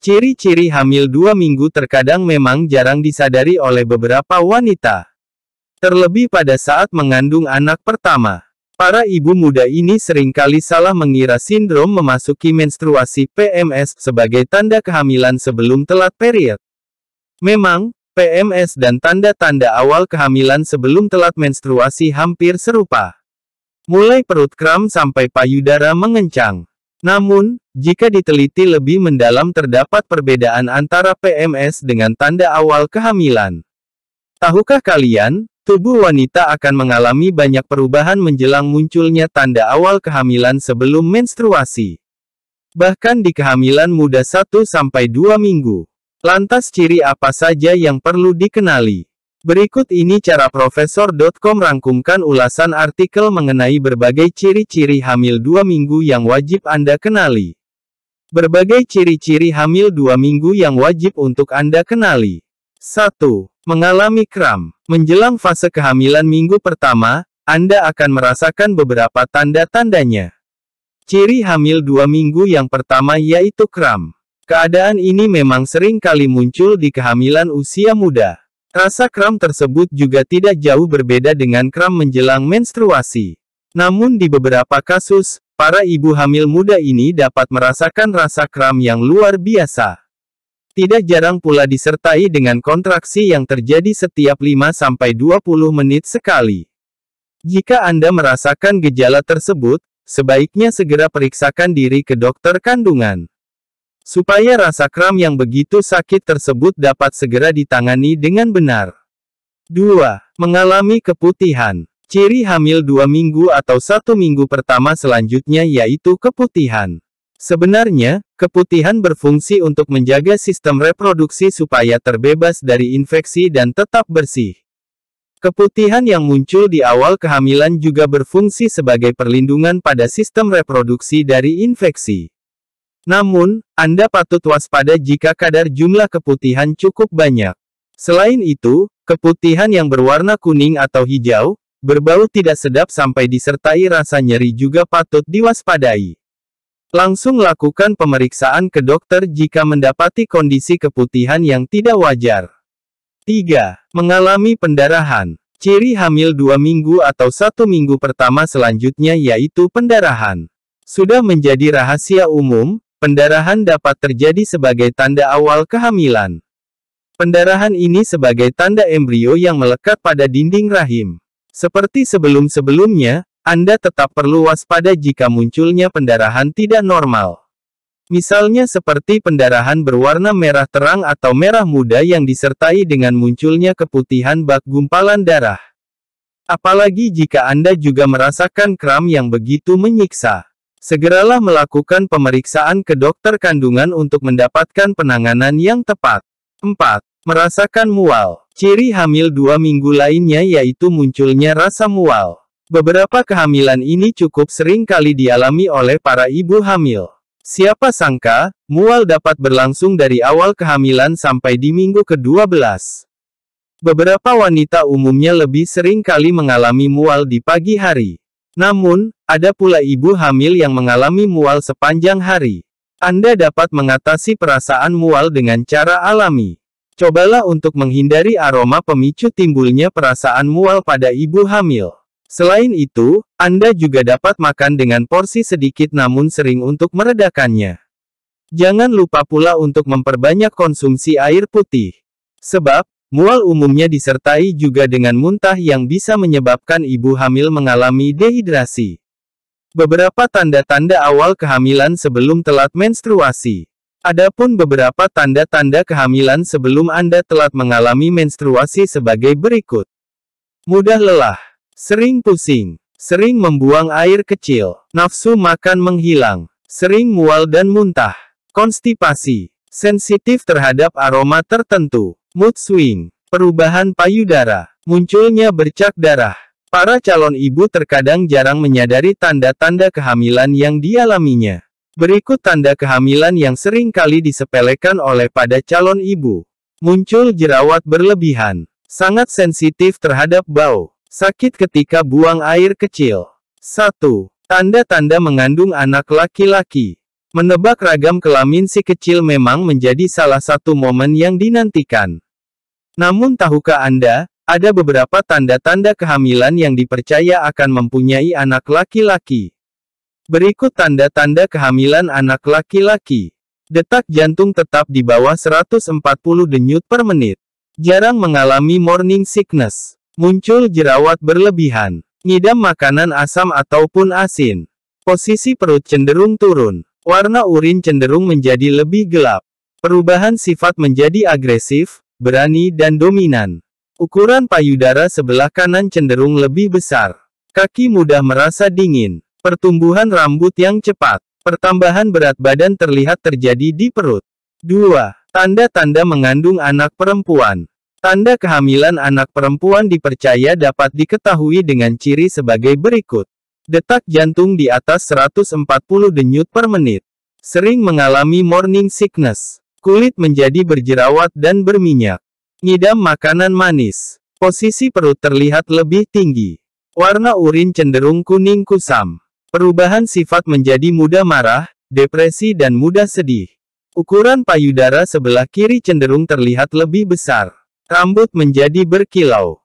Ciri-ciri hamil 2 minggu terkadang memang jarang disadari oleh beberapa wanita. Terlebih pada saat mengandung anak pertama. Para ibu muda ini seringkali salah mengira sindrom memasuki menstruasi PMS sebagai tanda kehamilan sebelum telat period. Memang, PMS dan tanda-tanda awal kehamilan sebelum telat menstruasi hampir serupa. Mulai perut kram sampai payudara mengencang. Namun, jika diteliti lebih mendalam terdapat perbedaan antara PMS dengan tanda awal kehamilan. Tahukah kalian, tubuh wanita akan mengalami banyak perubahan menjelang munculnya tanda awal kehamilan sebelum menstruasi. Bahkan di kehamilan muda 1-2 minggu. Lantas ciri apa saja yang perlu dikenali? Berikut ini cara Profesor.com rangkumkan ulasan artikel mengenai berbagai ciri-ciri hamil 2 minggu yang wajib Anda kenali. Berbagai ciri-ciri hamil 2 minggu yang wajib untuk Anda kenali. 1. Mengalami kram. Menjelang fase kehamilan minggu pertama, Anda akan merasakan beberapa tanda-tandanya. Ciri hamil 2 minggu yang pertama yaitu kram. Keadaan ini memang sering kali muncul di kehamilan usia muda. Rasa kram tersebut juga tidak jauh berbeda dengan kram menjelang menstruasi. Namun di beberapa kasus, para ibu hamil muda ini dapat merasakan rasa kram yang luar biasa. Tidak jarang pula disertai dengan kontraksi yang terjadi setiap 5-20 menit sekali. Jika Anda merasakan gejala tersebut, sebaiknya segera periksakan diri ke dokter kandungan. Supaya rasa kram yang begitu sakit tersebut dapat segera ditangani dengan benar. 2. Mengalami keputihan. Ciri hamil 2 minggu atau 1 minggu pertama selanjutnya yaitu keputihan. Sebenarnya, keputihan berfungsi untuk menjaga sistem reproduksi supaya terbebas dari infeksi dan tetap bersih. Keputihan yang muncul di awal kehamilan juga berfungsi sebagai perlindungan pada sistem reproduksi dari infeksi. Namun, Anda patut waspada jika kadar jumlah keputihan cukup banyak. Selain itu, keputihan yang berwarna kuning atau hijau, berbau tidak sedap sampai disertai rasa nyeri juga patut diwaspadai. Langsung lakukan pemeriksaan ke dokter jika mendapati kondisi keputihan yang tidak wajar. 3. Mengalami pendarahan. Ciri hamil 2 minggu atau 1 minggu pertama selanjutnya yaitu pendarahan. Sudah menjadi rahasia umum, pendarahan dapat terjadi sebagai tanda awal kehamilan. Pendarahan ini sebagai tanda embrio yang melekat pada dinding rahim. Seperti sebelum-sebelumnya, Anda tetap perlu waspada jika munculnya pendarahan tidak normal. Misalnya seperti pendarahan berwarna merah terang atau merah muda yang disertai dengan munculnya keputihan bak gumpalan darah. Apalagi jika Anda juga merasakan kram yang begitu menyiksa. Segeralah melakukan pemeriksaan ke dokter kandungan untuk mendapatkan penanganan yang tepat. 4. Merasakan mual. Ciri hamil 2 minggu lainnya yaitu munculnya rasa mual. Beberapa kehamilan ini cukup sering kali dialami oleh para ibu hamil. Siapa sangka, mual dapat berlangsung dari awal kehamilan sampai di minggu ke-12. Beberapa wanita umumnya lebih sering kali mengalami mual di pagi hari. Namun, ada pula ibu hamil yang mengalami mual sepanjang hari. Anda dapat mengatasi perasaan mual dengan cara alami. Cobalah untuk menghindari aroma pemicu timbulnya perasaan mual pada ibu hamil. Selain itu, Anda juga dapat makan dengan porsi sedikit namun sering untuk meredakannya. Jangan lupa pula untuk memperbanyak konsumsi air putih. Sebab, mual umumnya disertai juga dengan muntah yang bisa menyebabkan ibu hamil mengalami dehidrasi. Beberapa tanda-tanda awal kehamilan sebelum telat menstruasi. Adapun beberapa tanda-tanda kehamilan sebelum Anda telat mengalami menstruasi sebagai berikut. Mudah lelah, sering pusing, sering membuang air kecil, nafsu makan menghilang, sering mual dan muntah, konstipasi, sensitif terhadap aroma tertentu. Mood swing, perubahan payudara, munculnya bercak darah. Para calon ibu terkadang jarang menyadari tanda-tanda kehamilan yang dialaminya. Berikut tanda kehamilan yang sering kali disepelekan oleh pada calon ibu. Muncul jerawat berlebihan, sangat sensitif terhadap bau, sakit ketika buang air kecil. 1. Tanda-tanda mengandung anak laki-laki. Menebak ragam kelamin si kecil memang menjadi salah satu momen yang dinantikan. Namun tahukah Anda, ada beberapa tanda-tanda kehamilan yang dipercaya akan mempunyai anak laki-laki. Berikut tanda-tanda kehamilan anak laki-laki. Detak jantung tetap di bawah 140 denyut per menit. Jarang mengalami morning sickness. Muncul jerawat berlebihan. Ngidam makanan asam ataupun asin. Posisi perut cenderung turun. Warna urin cenderung menjadi lebih gelap. Perubahan sifat menjadi agresif, berani dan dominan. Ukuran payudara sebelah kanan cenderung lebih besar. Kaki mudah merasa dingin. Pertumbuhan rambut yang cepat. Pertambahan berat badan terlihat terjadi di perut. 2. Tanda-tanda mengandung anak perempuan. Tanda kehamilan anak perempuan dipercaya dapat diketahui dengan ciri sebagai berikut. Detak jantung di atas 140 denyut per menit. Sering mengalami morning sickness. Kulit menjadi berjerawat dan berminyak. Ngidam makanan manis. Posisi perut terlihat lebih tinggi. Warna urin cenderung kuning kusam. Perubahan sifat menjadi mudah marah, depresi dan mudah sedih. Ukuran payudara sebelah kiri cenderung terlihat lebih besar. Rambut menjadi berkilau.